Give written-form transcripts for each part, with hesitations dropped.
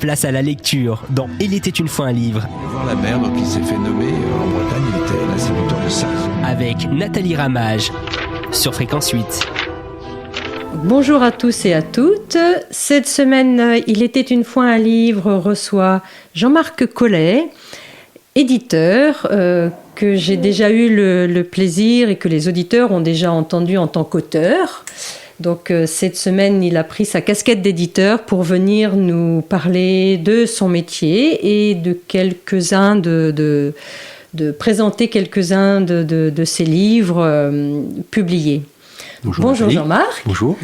Place à la lecture dans Il était une fois un livre. Voir la mer, donc il s'est fait nommer en Bretagne, il était l'instituteur de ça. Avec Nathalie Ramage sur Fréquence 8. Bonjour à tous et à toutes. Cette semaine, Il était une fois un livre reçoit Jean-Marc Collet, éditeur, que j'ai déjà eu le plaisir et que les auditeurs ont déjà entendu en tant qu'auteur. Donc cette semaine, il a pris sa casquette d'éditeur pour venir nous parler de son métier et de quelques-uns de présenter quelques-uns de ses livres publiés. Bonjour Jean-Marc. Bonjour.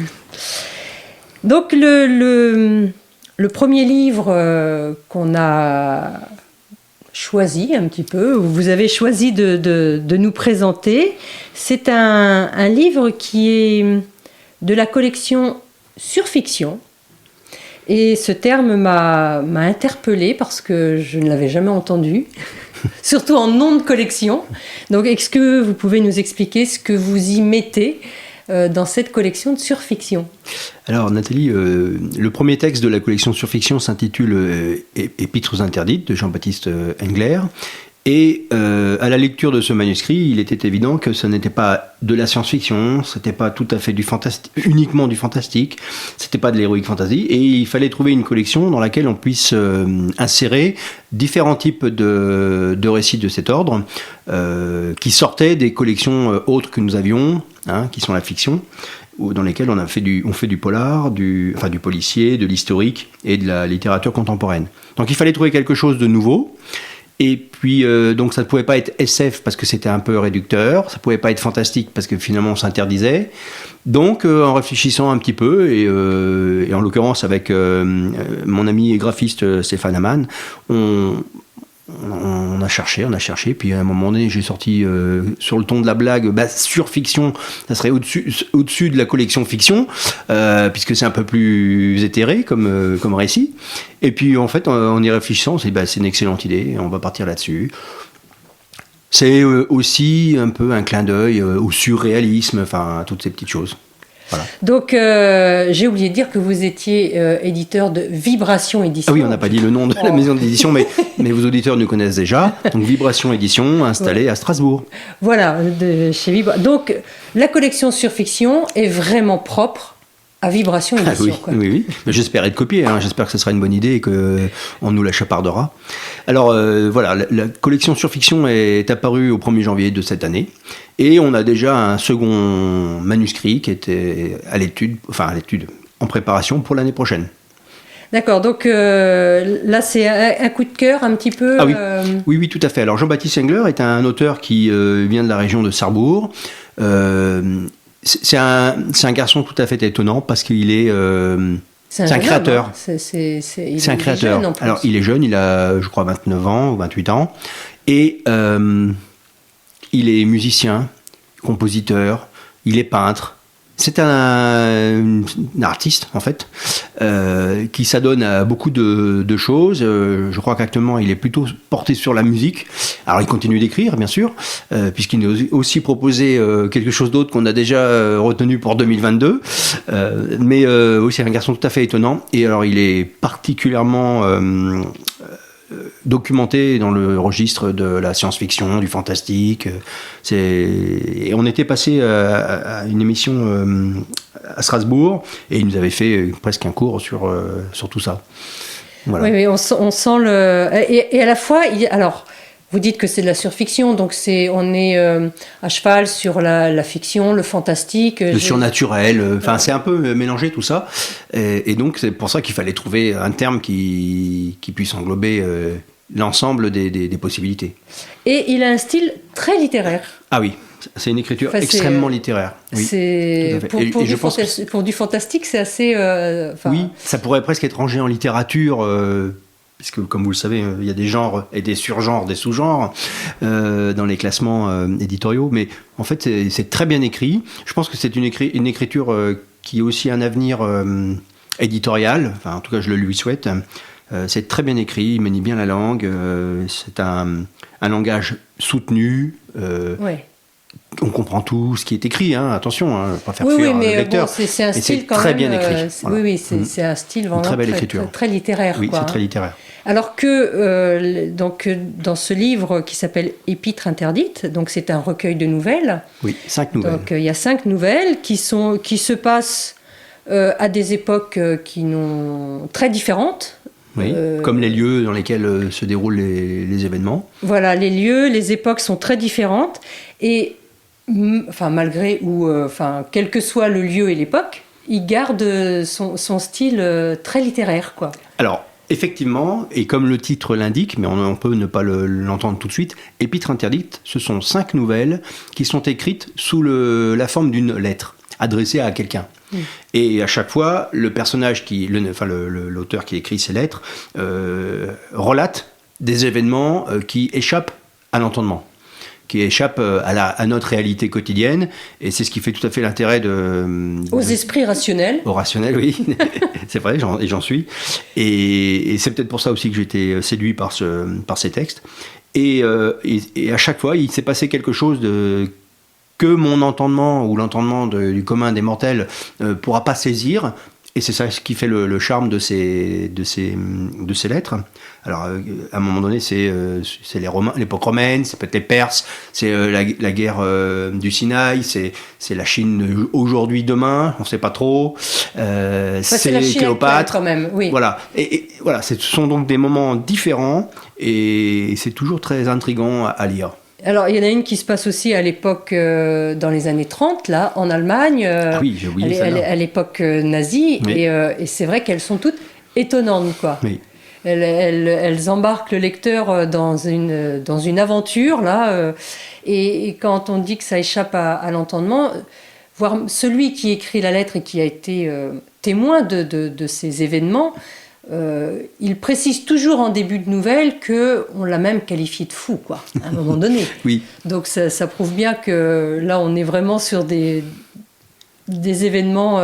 Donc le premier livre qu'on a choisi un petit peu, ou vous avez choisi de nous présenter, c'est un livre qui est de la collection Surfiction. Et ce terme m'a interpellée parce que je ne l'avais jamais entendu, surtout en nom de collection. Donc est-ce que vous pouvez nous expliquer ce que vous y mettez dans cette collection de Surfiction? Alors Nathalie, le premier texte de la collection Surfiction s'intitule Épîtres interdites de Jean-Baptiste Engler. Et à la lecture de ce manuscrit, il était évident que ce n'était pas de la science-fiction, c'était pas tout à fait uniquement du fantastique, c'était pas de l'héroïque fantasy, et il fallait trouver une collection dans laquelle on puisse insérer différents types de récits de cet ordre, qui sortaient des collections autres que nous avions, qui sont la fiction, dans lesquelles on fait du polar, du policier, de l'historique et de la littérature contemporaine. Donc il fallait trouver quelque chose de nouveau. Et puis, donc ça ne pouvait pas être SF parce que c'était un peu réducteur, ça ne pouvait pas être fantastique parce que finalement on s'interdisait. Donc, en réfléchissant un petit peu, et en l'occurrence avec mon ami et graphiste Stéphane Amann, on a cherché, puis à un moment donné, j'ai sorti sur le ton de la blague, Surfiction, ça serait au-dessus de la collection fiction, puisque c'est un peu plus éthéré comme récit. Et puis en fait, en y réfléchissant, c'est une excellente idée, on va partir là-dessus. C'est aussi un peu un clin d'œil au surréalisme, enfin, toutes ces petites choses. Voilà. Donc, j'ai oublié de dire que vous étiez éditeur de Vibration Édition. Ah oui, on n'a pas dit le nom de la maison d'édition, mais vos auditeurs nous connaissent déjà. Donc, Vibration Édition, installée à Strasbourg. Voilà, chez Vibration. Donc, la collection Surfiction est vraiment propre à Vibration Édition. Oui. Mais j'espère être copié. J'espère que ce sera une bonne idée et qu'on nous la chapardera. Alors, voilà, la collection Surfiction est apparue au 1er janvier de cette année. Et on a déjà un second manuscrit qui était à l'étude, en préparation pour l'année prochaine. D'accord, donc là c'est un coup de cœur un petit peu. Ah oui, tout à fait. Alors Jean-Baptiste Engler est un auteur qui vient de la région de Sarrebourg. C'est un garçon tout à fait étonnant parce qu'il est... c'est un créateur. C'est un créateur. Jeune, en plus. Alors il est jeune, il a je crois 29 ans ou 28 ans. Et... il est musicien, compositeur, il est peintre. C'est un artiste, en fait, qui s'adonne à beaucoup de choses. Je crois qu'actuellement, il est plutôt porté sur la musique. Alors, il continue d'écrire, bien sûr, puisqu'il nous a aussi proposé quelque chose d'autre qu'on a déjà retenu pour 2022. Mais aussi un garçon tout à fait étonnant. Et alors, il est particulièrement... documenté dans le registre de la science-fiction, du fantastique. Et on était passé à une émission à Strasbourg et il nous avait fait presque un cours sur tout ça. Voilà. Oui, on sent le... Et à la fois, alors, vous dites que c'est de la surfiction, donc on est à cheval sur la fiction, le fantastique. Le surnaturel, c'est un peu mélangé tout ça. Et donc c'est pour ça qu'il fallait trouver un terme qui puisse englober l'ensemble des possibilités. Et il a un style très littéraire. Ah oui, c'est une écriture extrêmement littéraire. Oui, pour du fantastique, c'est assez... Oui, ça pourrait presque être rangé en littérature... puisque, comme vous le savez, il y a des genres et des surgenres, des sous-genres dans les classements éditoriaux. Mais en fait, c'est très bien écrit. Je pense que c'est une écriture qui a aussi un avenir éditorial. Enfin, en tout cas, je le lui souhaite. C'est très bien écrit, il manie bien la langue. C'est un langage soutenu, on comprend tout ce qui est écrit, hein, attention, hein, pas faire Oui, fuir mais le lecteur. bon, c'est un Mais style quand très même. bien écrit. Voilà. Oui, c'est un style vraiment très belle écriture. très littéraire. Oui, quoi, c'est très littéraire. Alors que donc dans ce livre qui s'appelle Épîtres interdites, donc c'est un recueil de nouvelles. Oui, 5 nouvelles. Donc il y a 5 nouvelles qui se passent à des époques très différentes. Oui, comme les lieux dans lesquels se déroulent les événements. Voilà, les lieux, les époques sont très différentes et malgré ou quel que soit le lieu et l'époque, il garde son style très littéraire, quoi. Alors, effectivement, et comme le titre l'indique, mais on peut ne pas l'entendre tout de suite, Épîtres interdites, ce sont 5 nouvelles qui sont écrites sous la forme d'une lettre adressée à quelqu'un. Et à chaque fois, le personnage l'auteur qui écrit ces lettres relate des événements qui échappent à l'entendement, qui échappent à notre réalité quotidienne, et c'est ce qui fait tout à fait l'intérêt aux esprits rationnels. Au rationnel, oui, c'est vrai, j'en suis. Et c'est peut-être pour ça aussi que j'ai été séduit par ces textes. Et à chaque fois, il s'est passé quelque chose que mon entendement ou l'entendement du commun des mortels pourra pas saisir, et c'est ça ce qui fait le charme de ces lettres. Alors à un moment donné, c'est les Romains, l'époque romaine, c'est peut-être les Perses, c'est la guerre du Sinaï, c'est la Chine aujourd'hui, demain, on sait pas trop. C'est la Chine Cléopâtre quand même, oui. Voilà, et voilà, ce sont donc des moments différents, et c'est toujours très intriguant à lire. Alors, il y en a une qui se passe aussi à l'époque, dans les années 30, là, en Allemagne. Oui, j'ai oublié celle-là. À l'époque nazie. Oui. Et c'est vrai qu'elles sont toutes étonnantes, quoi. Oui. Elles embarquent le lecteur dans une aventure, là. Et quand on dit que ça échappe à l'entendement, voir celui qui écrit la lettre et qui a été témoin de ces événements, il précise toujours en début de nouvelle qu'on l'a même qualifié de fou, quoi, à un moment donné. Oui. Donc ça prouve bien que là, on est vraiment sur des événements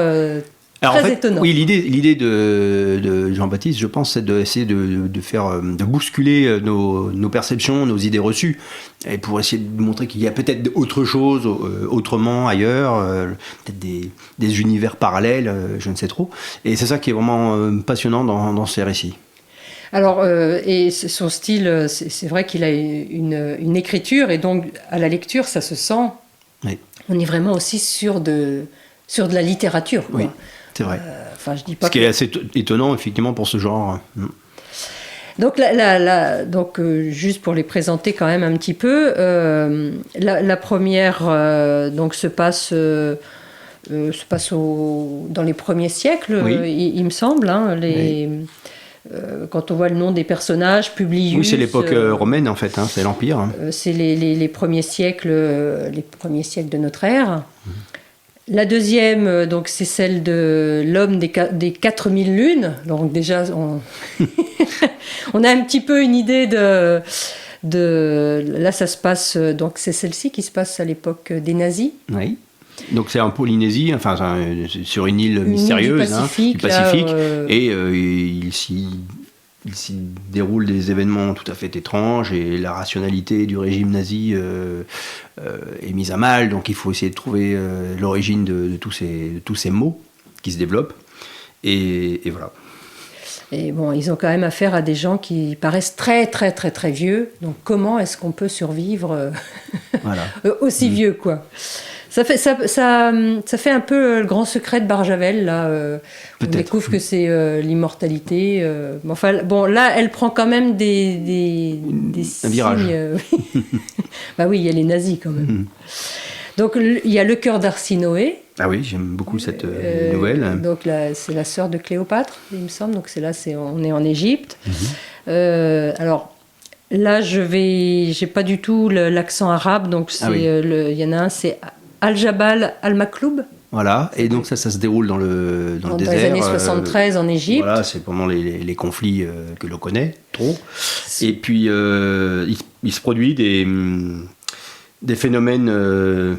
très étonnants. Oui, l'idée de Jean-Baptiste, je pense, c'est d'essayer de bousculer nos perceptions, nos idées reçues, et pour essayer de montrer qu'il y a peut-être autre chose, autrement, ailleurs, peut-être des univers parallèles, je ne sais trop. Et c'est ça qui est vraiment passionnant dans ces récits. Alors, et son style, c'est vrai qu'il a une écriture, et donc à la lecture, ça se sent. Oui. On est vraiment aussi sur de la littérature, quoi. Oui, c'est vrai. Je dis pas Ce qui est assez étonnant, effectivement, pour ce genre. Donc, juste pour les présenter quand même un petit peu, la première donc se passe dans les premiers siècles, oui. il me semble. Hein, quand on voit le nom des personnages, Publius. Oui, c'est l'époque romaine en fait, hein, c'est l'Empire. Hein. C'est les premiers siècles de notre ère. La deuxième, donc, c'est celle de l'homme des 4000 lunes. Donc déjà, on a un petit peu une idée de... Là, ça se passe... Donc c'est celle-ci qui se passe à l'époque des nazis. Oui. Donc c'est en Polynésie, sur une île mystérieuse du Pacifique, et il s'y déroule des événements tout à fait étranges, et la rationalité du régime nazi est mise à mal, donc il faut essayer de trouver l'origine de tous ces maux qui se développent, et voilà. Et bon, ils ont quand même affaire à des gens qui paraissent très très très très vieux, donc comment est-ce qu'on peut survivre voilà. aussi vieux, quoi. Ça fait un peu le grand secret de Barjavel, là. On découvre que c'est l'immortalité. Là, elle prend quand même des signes. Virage. Bah oui, il y a les nazis quand même. Donc, il y a Le cœur d'Arsinoé. Ah oui, j'aime beaucoup cette nouvelle. Donc, c'est la sœur de Cléopâtre, il me semble. Donc, on est en Égypte. Alors, là, j'ai pas du tout l'accent arabe. Donc, il y en a un, c'est Al-Jabal Al-Makloub. Voilà, et donc ça se déroule dans le désert. Dans les années 73 en Égypte. Voilà, c'est pendant les conflits que l'on connaît trop. Et puis, il se produit des phénomènes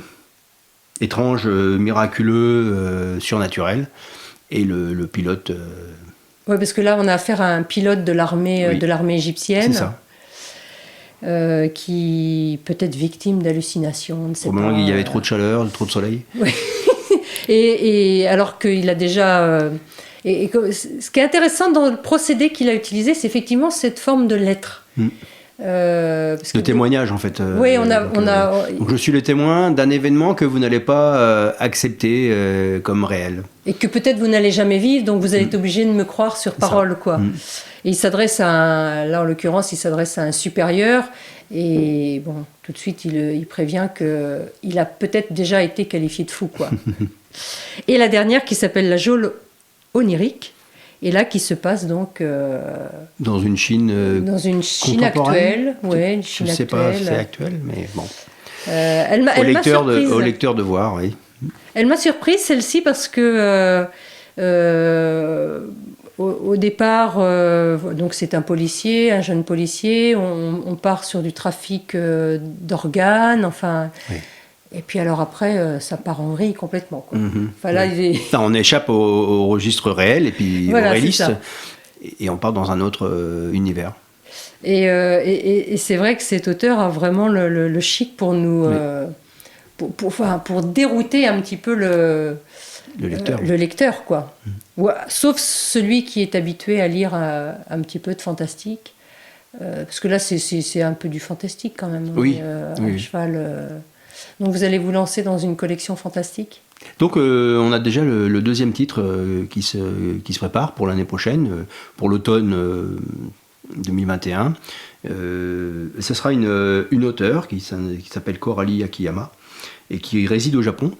étranges, miraculeux, surnaturels. Et le pilote... Oui, parce que là, on a affaire à un pilote de l'armée égyptienne. C'est ça. qui peut être victime d'hallucinations. On ne sait Au moment pas. où il y avait trop de chaleur, trop de soleil. Oui. Et alors qu'il a déjà... ce qui est intéressant dans le procédé qu'il a utilisé, c'est effectivement cette forme de lettre. Parce Le témoignage, en fait. Oui, on a... Donc je suis le témoin d'un événement que vous n'allez pas accepter comme réel. Et que peut-être vous n'allez jamais vivre, donc vous allez être obligé de me croire sur parole, quoi. Et il s'adresse là en l'occurrence, il s'adresse à un supérieur, et bon, tout de suite, il prévient qu'il a peut-être déjà été qualifié de fou, quoi. Et la dernière qui s'appelle la geôle onirique, et là qui se passe donc dans une Chine dans une Chine actuelle, ouais, une Chine je ne sais actuelle. pas si c'est actuel, mais bon. Elle m'a surprise. Au lecteur de voir, oui. Elle m'a surprise celle-ci parce que au départ, donc c'est un policier, un jeune policier. On part sur du trafic d'organes, enfin. Oui. Et puis alors après, ça part en vrille complètement, quoi. Enfin, là, On échappe au registre réel et puis voilà, au réaliste, c'est ça. et on part dans un autre univers. Et c'est vrai que cet auteur a vraiment le chic pour nous, pour dérouter un petit peu le lecteur, quoi. Sauf celui qui est habitué à lire un petit peu de fantastique, parce que là c'est un peu du fantastique quand même. Oui. À cheval. Donc vous allez vous lancer dans une collection fantastique. Donc on a déjà le deuxième titre qui se prépare pour l'année prochaine, pour l'automne 2021. Ce sera une auteure qui s'appelle Coralie Akiyama et qui réside au Japon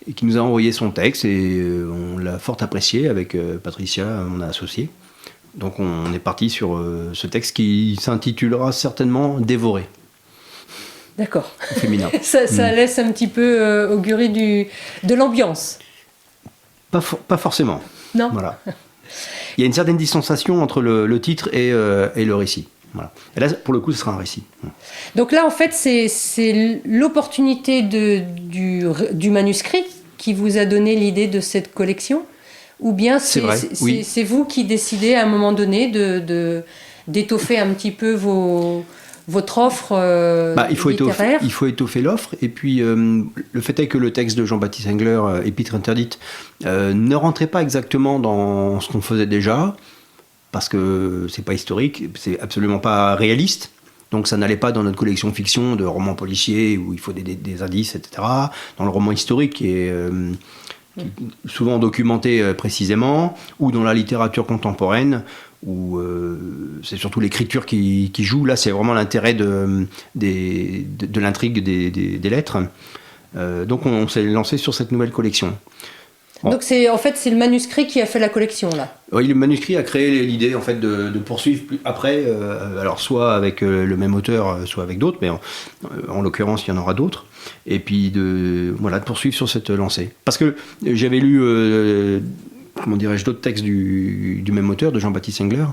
et qui nous a envoyé son texte, et on l'a fort apprécié avec Patricia, mon associée. Donc on est parti sur ce texte qui s'intitulera certainement Dévoré. D'accord. Féminin. ça laisse un petit peu augurer de l'ambiance. Pas forcément. Non. Voilà. Il y a une certaine distanciation entre le titre et le récit. Voilà. Et là, pour le coup, ce sera un récit. Donc là, en fait, c'est l'opportunité du manuscrit qui vous a donné l'idée de cette collection, ou bien c'est vous qui décidez à un moment donné d'étoffer un petit peu votre offre littéraire. Il faut étoffer l'offre, et puis le fait est que le texte de Jean-Baptiste Engler, Épître interdite, ne rentrait pas exactement dans ce qu'on faisait déjà, parce que c'est pas historique, c'est absolument pas réaliste, donc ça n'allait pas dans notre collection fiction de romans policiers où il faut des indices, etc. Dans le roman historique qui est souvent documenté précisément, ou dans la littérature contemporaine, où c'est surtout l'écriture qui joue. Là, c'est vraiment l'intérêt de l'intrigue des lettres. Donc, on s'est lancé sur cette nouvelle collection. Bon. Donc, c'est le manuscrit qui a fait la collection, là. Oui, le manuscrit a créé l'idée, en fait, de poursuivre après, alors soit avec le même auteur, soit avec d'autres, mais en l'occurrence, il y en aura d'autres. Et puis, de poursuivre sur cette lancée. Parce que j'avais lu... d'autres textes du même auteur, de Jean-Baptiste Engler,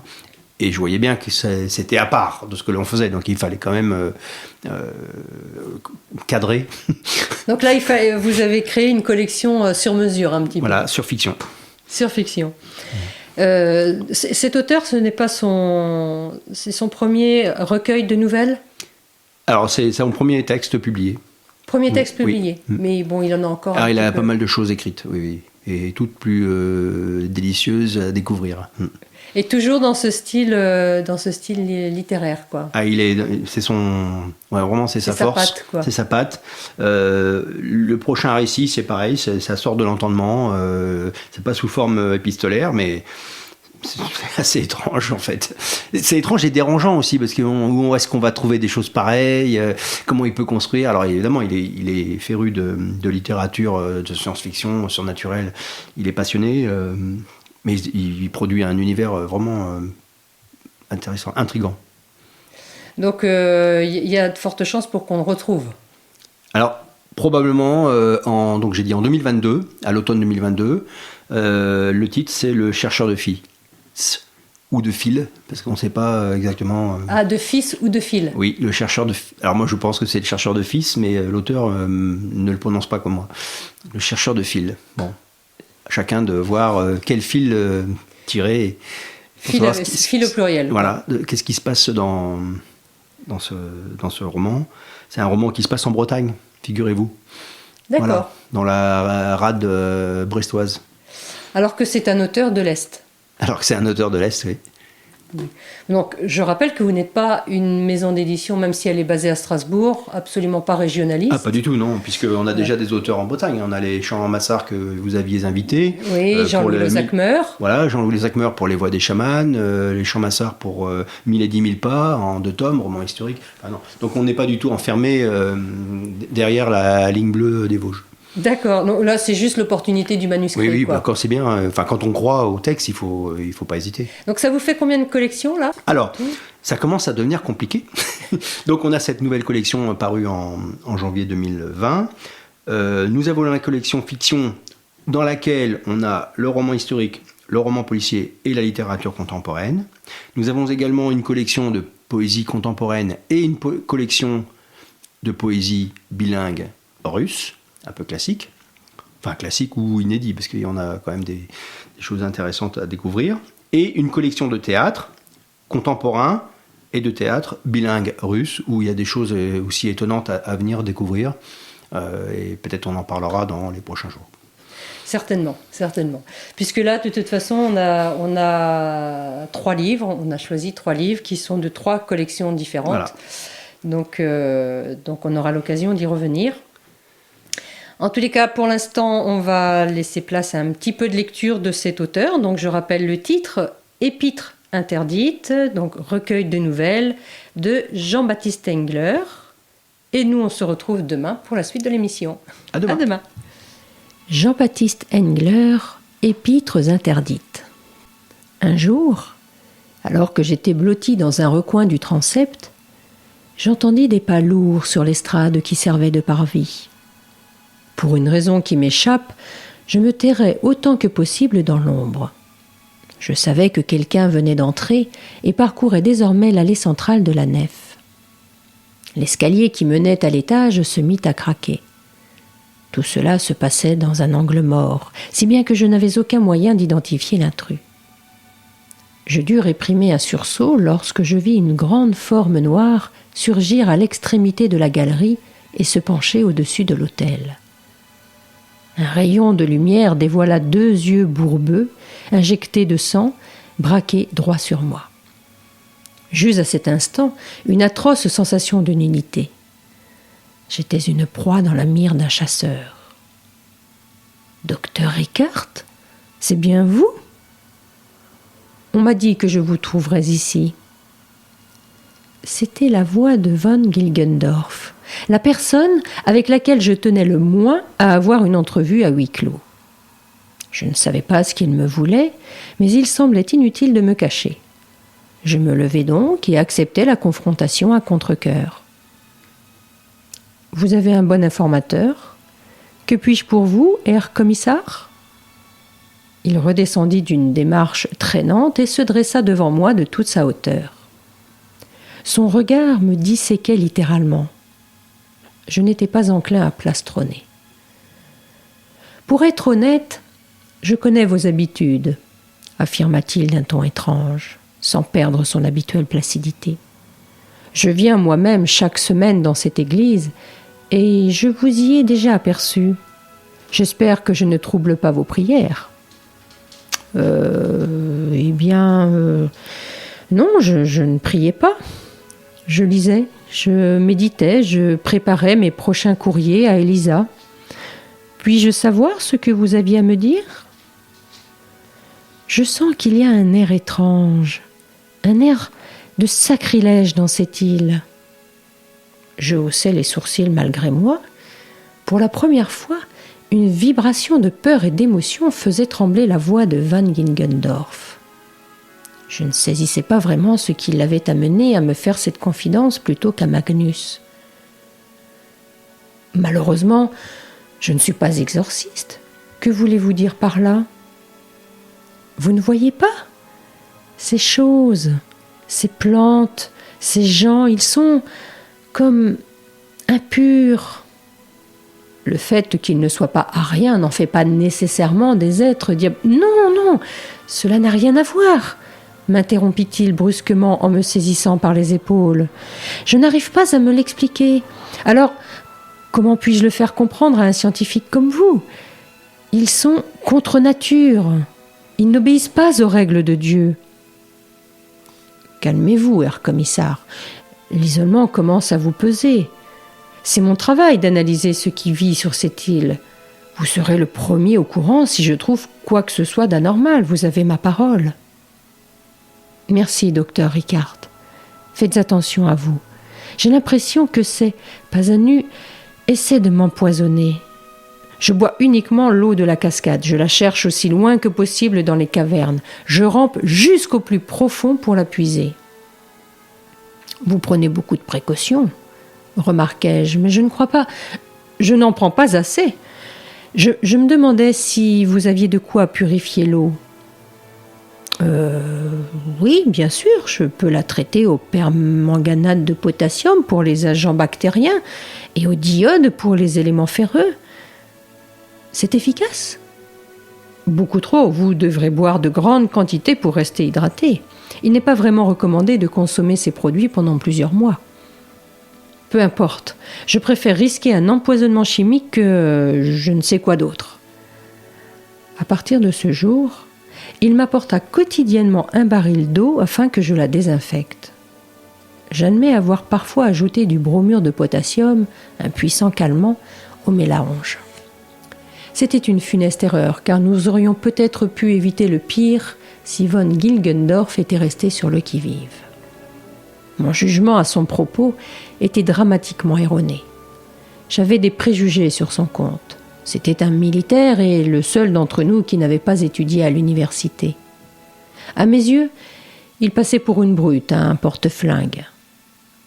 et je voyais bien que c'était à part de ce que l'on faisait, donc il fallait quand même cadrer. Donc là, vous avez créé une collection sur mesure, un petit peu. Voilà, sur fiction. Sur fiction. Cet auteur, ce n'est pas c'est son premier recueil de nouvelles ? Alors, c'est son premier texte publié. Premier texte publié, oui. Mais bon, il en a encore Alors, il a pas mal de choses écrites, oui. Et toutes plus délicieuses à découvrir. Et toujours dans ce style littéraire, quoi. Ah, c'est vraiment c'est sa force, patte, quoi. C'est sa patte. Le prochain récit, c'est pareil, ça sort de l'entendement. C'est pas sous forme épistolaire, mais c'est assez étrange en fait. C'est étrange et dérangeant aussi, parce que où est-ce qu'on va trouver des choses pareilles, comment il peut construire. Alors évidemment, il est féru de littérature, de science-fiction, surnaturelle. Il est passionné, mais il produit un univers vraiment intéressant, intriguant. Donc il y a de fortes chances pour qu'on le retrouve. Alors probablement donc j'ai dit en 2022, à l'automne 2022. Le titre, c'est Le chercheur de filles. Ou de fil, parce qu'on ne sait pas exactement... de fils ou de fil. Oui, le chercheur de... Alors moi, je pense que c'est le chercheur de fils, mais l'auteur ne le prononce pas comme moi. Le chercheur de fil. Bon, chacun de voir quel fil tirer. Fil au pluriel. Voilà, qu'est-ce qui se passe dans dans ce roman. C'est un roman qui se passe en Bretagne, figurez-vous. D'accord. Voilà, dans la rade brestoise. Alors que c'est un auteur de l'Est. Alors que c'est un auteur de l'Est, oui. Donc, je rappelle que vous n'êtes pas une maison d'édition, même si elle est basée à Strasbourg, absolument pas régionaliste. Ah, pas du tout, non, puisqu'on a déjà des auteurs en Bretagne. On a les Champs Massard que vous aviez invités. Oui, Jean-Louis Le Zacmer. Voilà, Jean-Louis Le Zacmer pour Les Voix des chamans, les Champs Massard pour 1000 et 10 000 pas, en 2 tomes, roman historique. Enfin, non. Donc on n'est pas du tout enfermé derrière la ligne bleue des Vosges. D'accord, donc là c'est juste l'opportunité du manuscrit. Oui, quoi. Bah, quand c'est bien, quand on croit au texte, il faut pas hésiter. Donc ça vous fait combien de collections là ? Alors, ça commence à devenir compliqué. Donc on a cette nouvelle collection parue en janvier 2020. Nous avons la collection fiction dans laquelle on a le roman historique, le roman policier et la littérature contemporaine. Nous avons également une collection de poésie contemporaine et une collection de poésie bilingue russe, un peu classique. Enfin classique ou inédit, parce qu'il y en a quand même des choses intéressantes à découvrir. Et une collection de théâtre contemporain et de théâtre bilingue russe, où il y a des choses aussi étonnantes à venir découvrir. Et peut-être on en parlera dans les prochains jours. Certainement, certainement. Puisque là, de toute façon, on a 3 livres, on a choisi 3 livres qui sont de 3 collections différentes. Voilà. Donc on aura l'occasion d'y revenir. En tous les cas, pour l'instant, on va laisser place à un petit peu de lecture de cet auteur. Donc je rappelle le titre, Épître interdite, donc recueil de nouvelles de Jean-Baptiste Engler. Et nous, on se retrouve demain pour la suite de l'émission. À demain. À demain. Jean-Baptiste Engler, Épîtres interdites. Un jour, alors que j'étais blotti dans un recoin du transept, j'entendis des pas lourds sur l'estrade qui servait de parvis. Pour une raison qui m'échappe, je me tairais autant que possible dans l'ombre. Je savais que quelqu'un venait d'entrer et parcourait désormais l'allée centrale de la nef. L'escalier qui menait à l'étage se mit à craquer. Tout cela se passait dans un angle mort, si bien que je n'avais aucun moyen d'identifier l'intrus. Je dus réprimer un sursaut lorsque je vis une grande forme noire surgir à l'extrémité de la galerie et se pencher au-dessus de l'autel. Un rayon de lumière dévoila 2 yeux bourbeux, injectés de sang, braqués droit sur moi. J'eus à cet instant une atroce sensation de nullité. J'étais une proie dans la mire d'un chasseur. « Docteur Ricard, c'est bien vous ? On m'a dit que je vous trouverais ici. » C'était la voix de von Gilgendorf, la personne avec laquelle je tenais le moins à avoir une entrevue à huis clos. Je ne savais pas ce qu'il me voulait, mais il semblait inutile de me cacher. Je me levai donc et acceptai la confrontation à contre-cœur. « Vous avez un bon informateur ? Que puis-je pour vous, Herr Kommissar ?» Il redescendit d'une démarche traînante et se dressa devant moi de toute sa hauteur. Son regard me disséquait littéralement. Je n'étais pas enclin à plastronner. « Pour être honnête, je connais vos habitudes, » affirma-t-il d'un ton étrange, sans perdre son habituelle placidité. « Je viens moi-même chaque semaine dans cette église et je vous y ai déjà aperçu. J'espère que je ne trouble pas vos prières. » Eh bien, non, je ne priais pas. Je lisais, je méditais, je préparais mes prochains courriers à Elisa. Puis-je savoir ce que vous aviez à me dire ? Je sens qu'il y a un air étrange, un air de sacrilège dans cette île. Je haussai les sourcils malgré moi. Pour la première fois, une vibration de peur et d'émotion faisait trembler la voix de von Gilgendorf. Je ne saisissais pas vraiment ce qui l'avait amené à me faire cette confidence plutôt qu'à Magnus. Malheureusement, je ne suis pas exorciste. Que voulez-vous dire par là ? Vous ne voyez pas ? Ces choses, ces plantes, ces gens, ils sont comme impurs. Le fait qu'ils ne soient pas ariens n'en fait pas nécessairement des êtres diaboliques. Non, cela n'a rien à voir. m'interrompit-il brusquement en me saisissant par les épaules. « Je n'arrive pas à me l'expliquer. Alors, comment puis-je le faire comprendre à un scientifique comme vous ? Ils sont contre nature. Ils n'obéissent pas aux règles de Dieu. » Calmez-vous, Herr Kommissar. L'isolement commence à vous peser. C'est mon travail d'analyser ce qui vit sur cette île. Vous serez le premier au courant si je trouve quoi que ce soit d'anormal. Vous avez ma parole. Merci, docteur Ricard. Faites attention à vous. J'ai l'impression que ces Pazanu's essaient de m'empoisonner. Je bois uniquement l'eau de la cascade. Je la cherche aussi loin que possible dans les cavernes. Je rampe jusqu'au plus profond pour la puiser. Vous prenez beaucoup de précautions, remarquai-je, mais je ne crois pas. Je n'en prends pas assez. Je me demandais si vous aviez de quoi purifier l'eau. Oui, bien sûr, je peux la traiter au permanganate de potassium pour les agents bactériens et au d'iode pour les éléments ferreux. C'est efficace ? Beaucoup trop, vous devrez boire de grandes quantités pour rester hydraté. Il n'est pas vraiment recommandé de consommer ces produits pendant plusieurs mois. Peu importe, je préfère risquer un empoisonnement chimique que je ne sais quoi d'autre. À partir de ce jour, il m'apporta quotidiennement un baril d'eau afin que je la désinfecte. J'admets avoir parfois ajouté du bromure de potassium, un puissant calmant, au mélange. C'était une funeste erreur, car nous aurions peut-être pu éviter le pire si von Gilgendorf était resté sur le qui-vive. Mon jugement à son propos était dramatiquement erroné. J'avais des préjugés sur son compte. C'était un militaire et le seul d'entre nous qui n'avait pas étudié à l'université. À mes yeux, il passait pour une brute, un porte-flingue.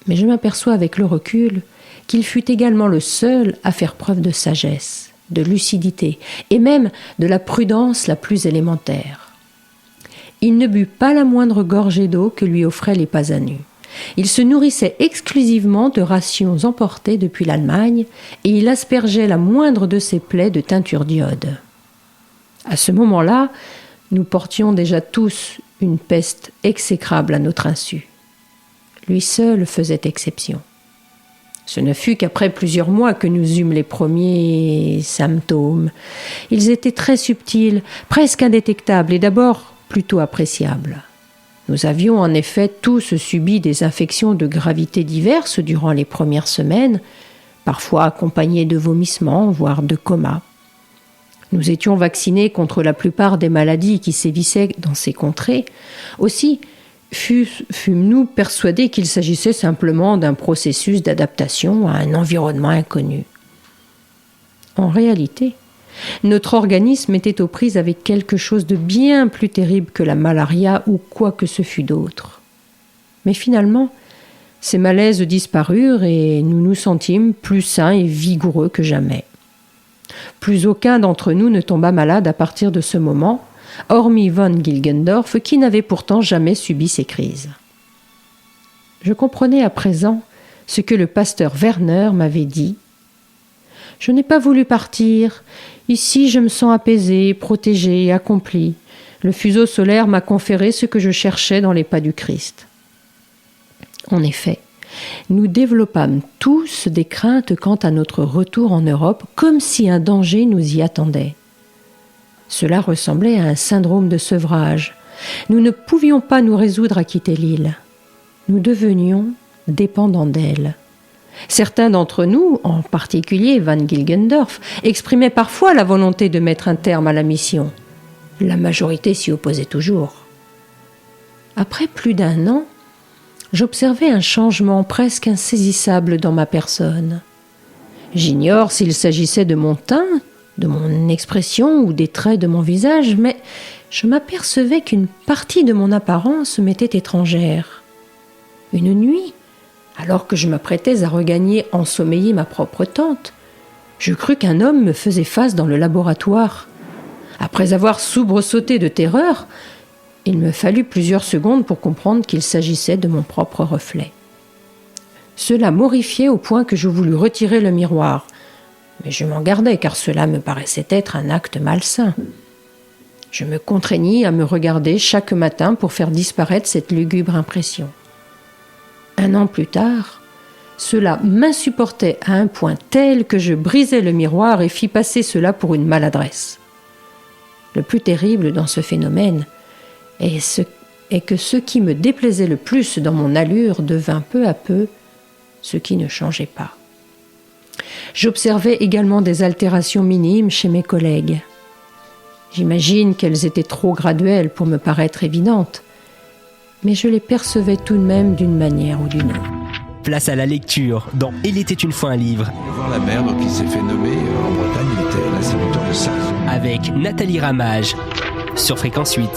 Mais je m'aperçois avec le recul qu'il fut également le seul à faire preuve de sagesse, de lucidité et même de la prudence la plus élémentaire. Il ne but pas la moindre gorgée d'eau que lui offraient les Pazanu's. Il se nourrissait exclusivement de rations emportées depuis l'Allemagne et il aspergeait la moindre de ses plaies de teinture d'iode. À ce moment-là, nous portions déjà tous une peste exécrable à notre insu. Lui seul faisait exception. Ce ne fut qu'après plusieurs mois que nous eûmes les premiers symptômes. Ils étaient très subtils, presque indétectables et d'abord plutôt appréciables. Nous avions en effet tous subi des infections de gravité diverses durant les premières semaines, parfois accompagnées de vomissements, voire de coma. Nous étions vaccinés contre la plupart des maladies qui sévissaient dans ces contrées. Aussi, fûmes-nous persuadés qu'il s'agissait simplement d'un processus d'adaptation à un environnement inconnu. En réalité, notre organisme était aux prises avec quelque chose de bien plus terrible que la malaria ou quoi que ce fût d'autre. Mais finalement, ces malaises disparurent et nous nous sentîmes plus sains et vigoureux que jamais. Plus aucun d'entre nous ne tomba malade à partir de ce moment, hormis von Gilgendorf qui n'avait pourtant jamais subi ces crises. Je comprenais à présent ce que le pasteur Werner m'avait dit. « Je n'ai pas voulu partir. Ici, je me sens apaisé, protégé et accompli. Le fuseau solaire m'a conféré ce que je cherchais dans les pas du Christ. » En effet, nous développâmes tous des craintes quant à notre retour en Europe, comme si un danger nous y attendait. Cela ressemblait à un syndrome de sevrage. Nous ne pouvions pas nous résoudre à quitter l'île. Nous devenions dépendants d'elle. Certains d'entre nous, en particulier von Gilgendorf, exprimaient parfois la volonté de mettre un terme à la mission. La majorité s'y opposait toujours. Après plus d'1 an, j'observais un changement presque insaisissable dans ma personne. J'ignore s'il s'agissait de mon teint, de mon expression ou des traits de mon visage, mais je m'apercevais qu'une partie de mon apparence m'était étrangère. Une nuit, alors que je m'apprêtais à regagner ensommeiller ma propre tente, je crus qu'un homme me faisait face dans le laboratoire. Après avoir soubresauté de terreur, il me fallut plusieurs secondes pour comprendre qu'il s'agissait de mon propre reflet. Cela m'horrifiait au point que je voulus retirer le miroir, mais je m'en gardai car cela me paraissait être un acte malsain. Je me contraignis à me regarder chaque matin pour faire disparaître cette lugubre impression. 1 an plus tard, cela m'insupportait à un point tel que je brisai le miroir et fis passer cela pour une maladresse. Le plus terrible dans ce phénomène est que ce qui me déplaisait le plus dans mon allure devint peu à peu ce qui ne changeait pas. J'observais également des altérations minimes chez mes collègues. J'imagine qu'elles étaient trop graduelles pour me paraître évidentes, mais je les percevais tout de même d'une manière ou d'une autre. Place à la lecture dans Il était une fois un livre. Il va voir la mère, donc il s'est fait nommer en Bretagne, il était l'instituteur de Sarre. Avec Nathalie Ramage sur Fréquence 8.